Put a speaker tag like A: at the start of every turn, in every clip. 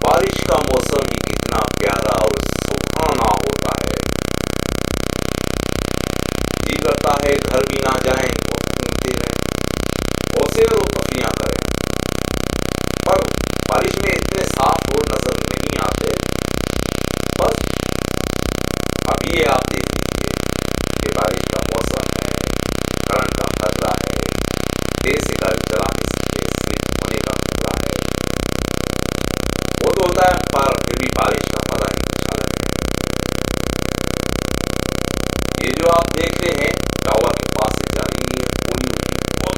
A: बारिश का मौसम ही कितना प्यारा और सुहाना होता है। जी करता है घर भी ना जाएं और घूमते रहें और सैर और तफरियां करें, पर बारिश में इतने साफ रोड नजर नहीं आते। बस अब ये आप देख लीजिए कि बारिश का मौसम है, करंट का खतरा है, तेज से गाड़ी चलाने से स्लिप होने का खतरा है। वो तो होता है, पर फिर भी बारिश का मजा ही कुछ अलग है। ये जो आप देख रहे हैं टावर के पास से जा रही है बहुत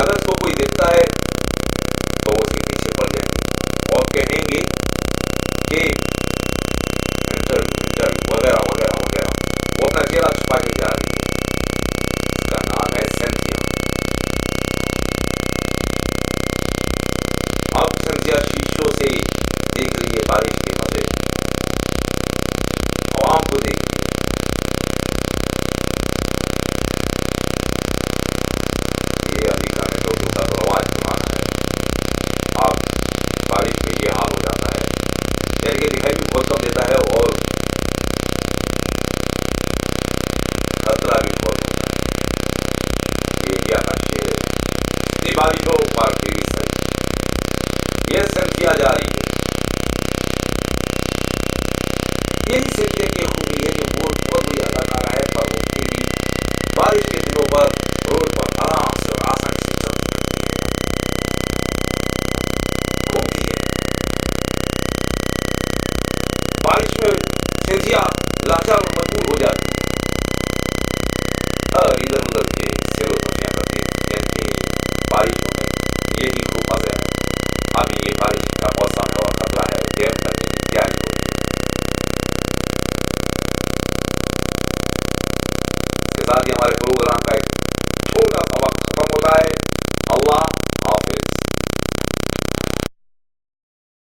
A: अगर इसको कोई देखता है तो उसके पीछे पड़ जाएंगे और कहेंगे कि इंटरव्यू वगैरह वगैरह वगैरह। वो अपना चेहरा छुपा के जा रही है। उसका नाम है सेंथिया। अब सेंथिया शीशों से देख रही है बारिश के मजे, आवाम को देख रही है। ये अमेरिका में लोगों का रवाज बनाना है। अब बारिश में ये हाल हो जाता है, शहर के दिखाई भी बहुत कम देता है और खतरा भी बहुत होता है। ये इंडिया का शहर है, इतनी बारिश हो पर फिर भी सही। ये सेंथिया जा रही है। यही सेंथिया की खूबी है कि वो बहुत बड़ी अदाकारा है, पर वो फिर भी बारिश के दिनों पर रोड पर आराम से और आसानी से चलती रहती है, घूमती है। बारिश में सेंथिया लाचार और मजबूर हो जाती है।